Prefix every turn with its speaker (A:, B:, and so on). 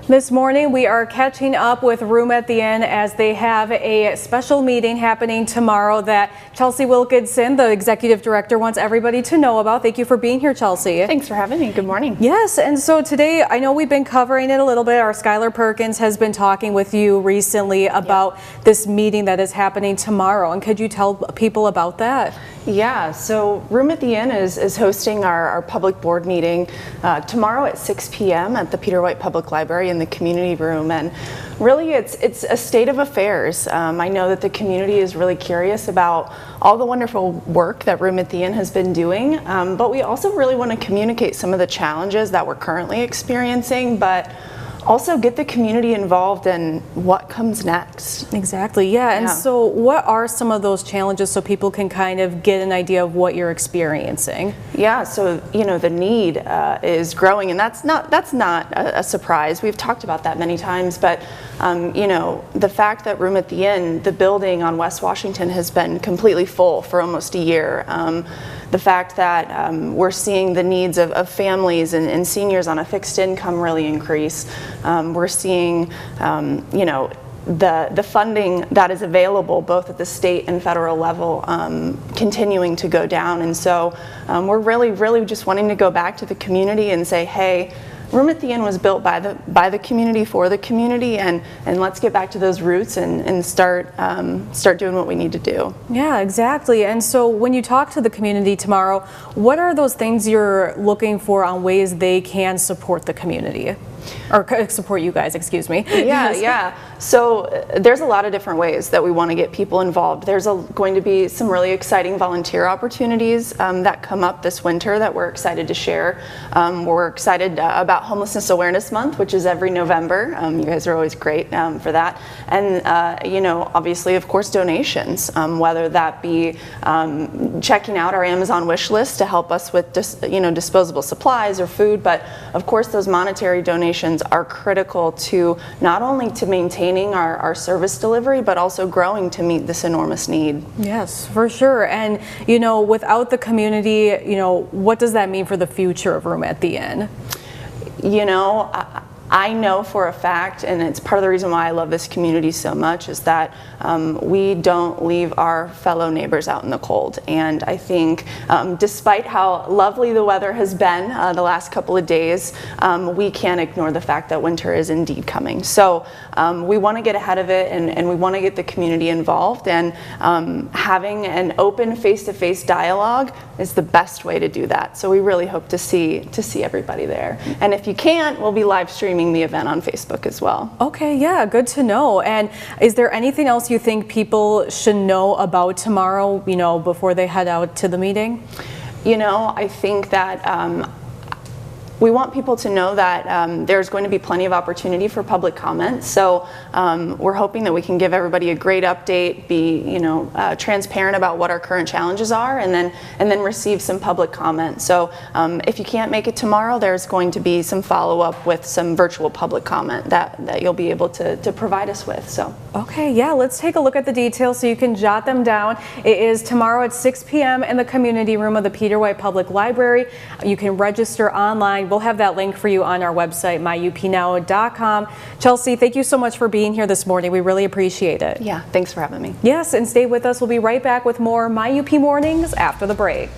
A: This morning we are catching up with Room at the Inn as they have a special meeting happening tomorrow that Chelsea Wilkinson, the executive director, wants everybody to know about. Thank you for being here, Chelsea.
B: Thanks for having me. Good morning.
A: Yes, and so today I know we've been covering it a little bit. Our Skylar Perkins has been talking with you recently about this meeting that is happening tomorrow, and could you tell people about that?
B: Yeah, so Room at the Inn is hosting our public board meeting tomorrow at 6 p.m. at the Peter White Public Library in the community room, and really it's a state of affairs. I know that the community is really curious about all the wonderful work that Room at the Inn has been doing, but we also really want to communicate some of the challenges that we're currently experiencing, but also get the community involved in what comes next.
A: Exactly, yeah. And so what are some of those challenges so people can kind of get an idea of what you're experiencing?
B: Yeah, so the need is growing, and that's not a surprise. We've talked about that many times, but the fact that Room at the Inn, the building on West Washington, has been completely full for almost a year. The fact that we're seeing the needs of families and seniors on a fixed income really increase. We're seeing, the funding that is available both at the state and federal level continuing to go down. And so we're really just wanting to go back to the community and say, hey, Room at the Inn was built by the community for the community, and let's get back to those roots and start doing what we need to do.
A: Yeah, exactly. And so when you talk to the community tomorrow, what are those things you're looking for on ways they can support the community? Or support you guys, excuse me.
B: Yeah. So there's a lot of different ways that we want to get people involved. There's going to be some really exciting volunteer opportunities that come up this winter that we're excited to share. We're excited about Homelessness Awareness Month, which is every November. You guys are always great for that. And obviously, of course, donations, whether that be checking out our Amazon wish list to help us with disposable supplies or food, but of course those monetary donations are critical to not only to maintaining our service delivery, but also growing to meet this enormous need.
A: Yes, for sure. And without the community, what does that mean for the future of Room at the Inn?
B: I know for a fact, and it's part of the reason why I love this community so much, is that we don't leave our fellow neighbors out in the cold. And I think despite how lovely the weather has been the last couple of days, we can't ignore the fact that winter is indeed coming. So we want to get ahead of it, and we want to get the community involved, and having an open face-to-face dialogue is the best way to do that. So we really hope to see everybody there. And if you can't, we'll be live streaming the event on Facebook as well.
A: Okay, yeah, good to know. And is there anything else you think people should know about tomorrow, before they head out to the meeting?
B: I think that we want people to know that there's going to be plenty of opportunity for public comment. So we're hoping that we can give everybody a great update, be transparent about what our current challenges are, and then receive some public comment. So if you can't make it tomorrow, there's going to be some follow-up with some virtual public comment that you'll be able to provide us with. So
A: okay, yeah, let's take a look at the details so you can jot them down. It is tomorrow at 6 p.m. in the community room of the Peter White Public Library. You can register online. We'll have that link for you on our website, myupnow.com. Chelsea, thank you so much for being here this morning. We really appreciate it.
B: Yeah, thanks for having me.
A: Yes, and stay with us. We'll be right back with more My UP Mornings after the break.